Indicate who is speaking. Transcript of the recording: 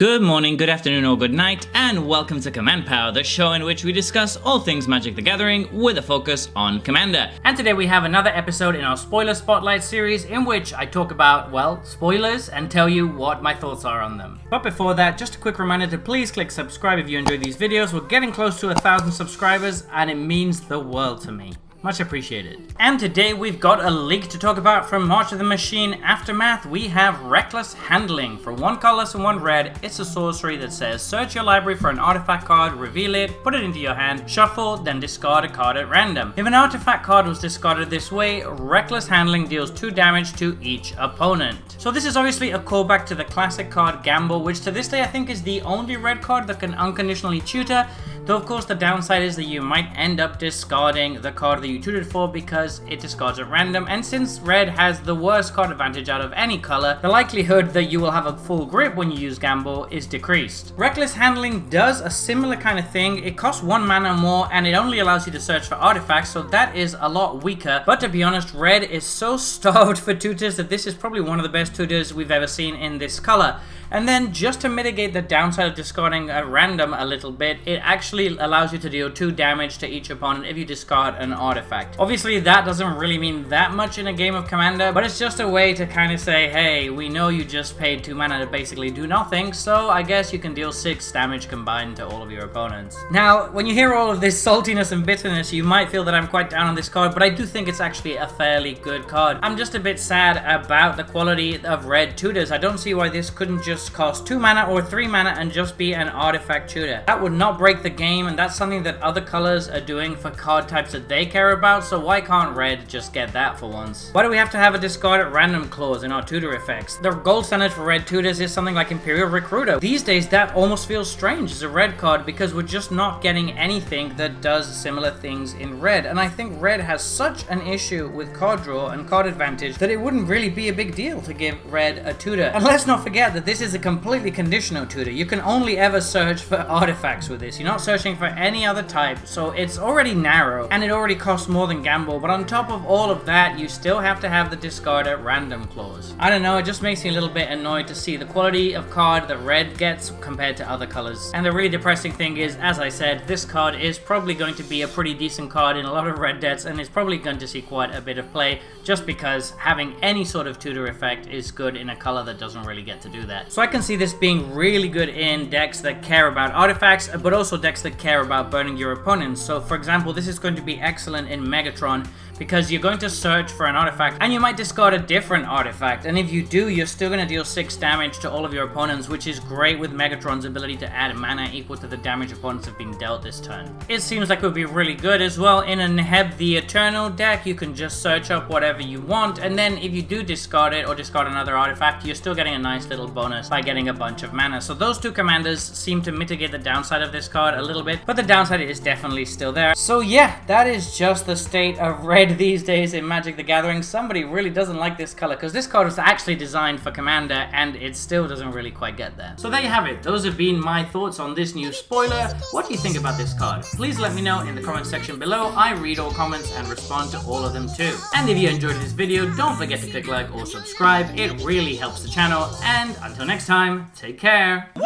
Speaker 1: Good morning, good afternoon, or good night, and welcome to Command Power, the show in which we discuss all things Magic the Gathering with a focus on Commander. And today we have another episode in our Spoiler Spotlight series in which I talk about, well, spoilers and tell you what my thoughts are on them. But before that, just a quick reminder to please click subscribe if you enjoy these videos. We're getting close to 1,000 subscribers and it means the world to me. Much appreciated. And today we've got a leak to talk about from March of the Machine Aftermath. We have Reckless Handling. For 1 colorless and 1 red, it's a sorcery that says search your library for an artifact card, reveal it, put it into your hand, shuffle, then discard a card at random. If an artifact card was discarded this way, Reckless Handling deals 2 damage to each opponent. So this is obviously a callback to the classic card Gamble, which to this day I think is the only red card that can unconditionally tutor. Though of course the downside is that you might end up discarding the card that you tutored for because it discards at random, and since red has the worst card advantage out of any color, the likelihood that you will have a full grip when you use Gamble is decreased. Reckless Handling does a similar kind of thing. It costs 1 mana more and it only allows you to search for artifacts, so that is a lot weaker. But to be honest, red is so starved for tutors that this is probably one of the best tutors we've ever seen in this color. And then just to mitigate the downside of discarding at random a little bit, it actually allows you to deal 2 damage to each opponent if you discard an artifact. Obviously that doesn't really mean that much in a game of Commander, but it's just a way to kind of say, hey, we know you just paid 2 mana to basically do nothing, so I guess you can deal 6 damage combined to all of your opponents. Now, when you hear all of this saltiness and bitterness, you might feel that I'm quite down on this card, but I do think it's actually a fairly good card. I'm just a bit sad about the quality of red tutors. I don't see why this couldn't just cost 2 mana or 3 mana and just be an artifact tutor. That would not break the game, and that's something that other colors are doing for card types that they care about, so why can't red just get that for once? Why do we have to have a discard at random clause in our tutor effects? The gold standard for red tutors is something like Imperial Recruiter. These days that almost feels strange as a red card because we're just not getting anything that does similar things in red, and I think red has such an issue with card draw and card advantage that it wouldn't really be a big deal to give red a tutor. And let's not forget that this is a completely conditional tutor. You can only ever search for artifacts with this. You're not searching for any other type, so it's already narrow and it already costs more than Gamble, but on top of all of that you still have to have the discard at random clause. I don't know, it just makes me a little bit annoyed to see the quality of card that red gets compared to other colors. And the really depressing thing is, as I said, this card is probably going to be a pretty decent card in a lot of red decks and is probably going to see quite a bit of play just because having any sort of tutor effect is good in a color that doesn't really get to do that. So I can see this being really good in decks that care about artifacts, but also decks that care about burning your opponents. So for example, this is going to be excellent in Megatron because you're going to search for an artifact and you might discard a different artifact, and if you do, you're still going to deal 6 damage to all of your opponents, which is great with Megatron's ability to add mana equal to the damage opponents have been dealt this turn. It seems like it would be really good as well in a Neheb the Eternal deck. You can just search up whatever you want, and then if you do discard it or discard another artifact, you're still getting a nice little bonus by getting a bunch of mana. So those 2 commanders seem to mitigate the downside of this card a little bit, but the downside is definitely still there. So yeah, that is just the state of red these days in Magic the Gathering. Somebody really doesn't like this color because this card was actually designed for Commander and it still doesn't really quite get there. So there you have it. Those have been my thoughts on this new spoiler. What do you think about this card? Please let me know in the comment section below. I read all comments and respond to all of them too. And if you enjoyed this video, don't forget to click like or subscribe. It really helps the channel. And until next time, take care. Woo!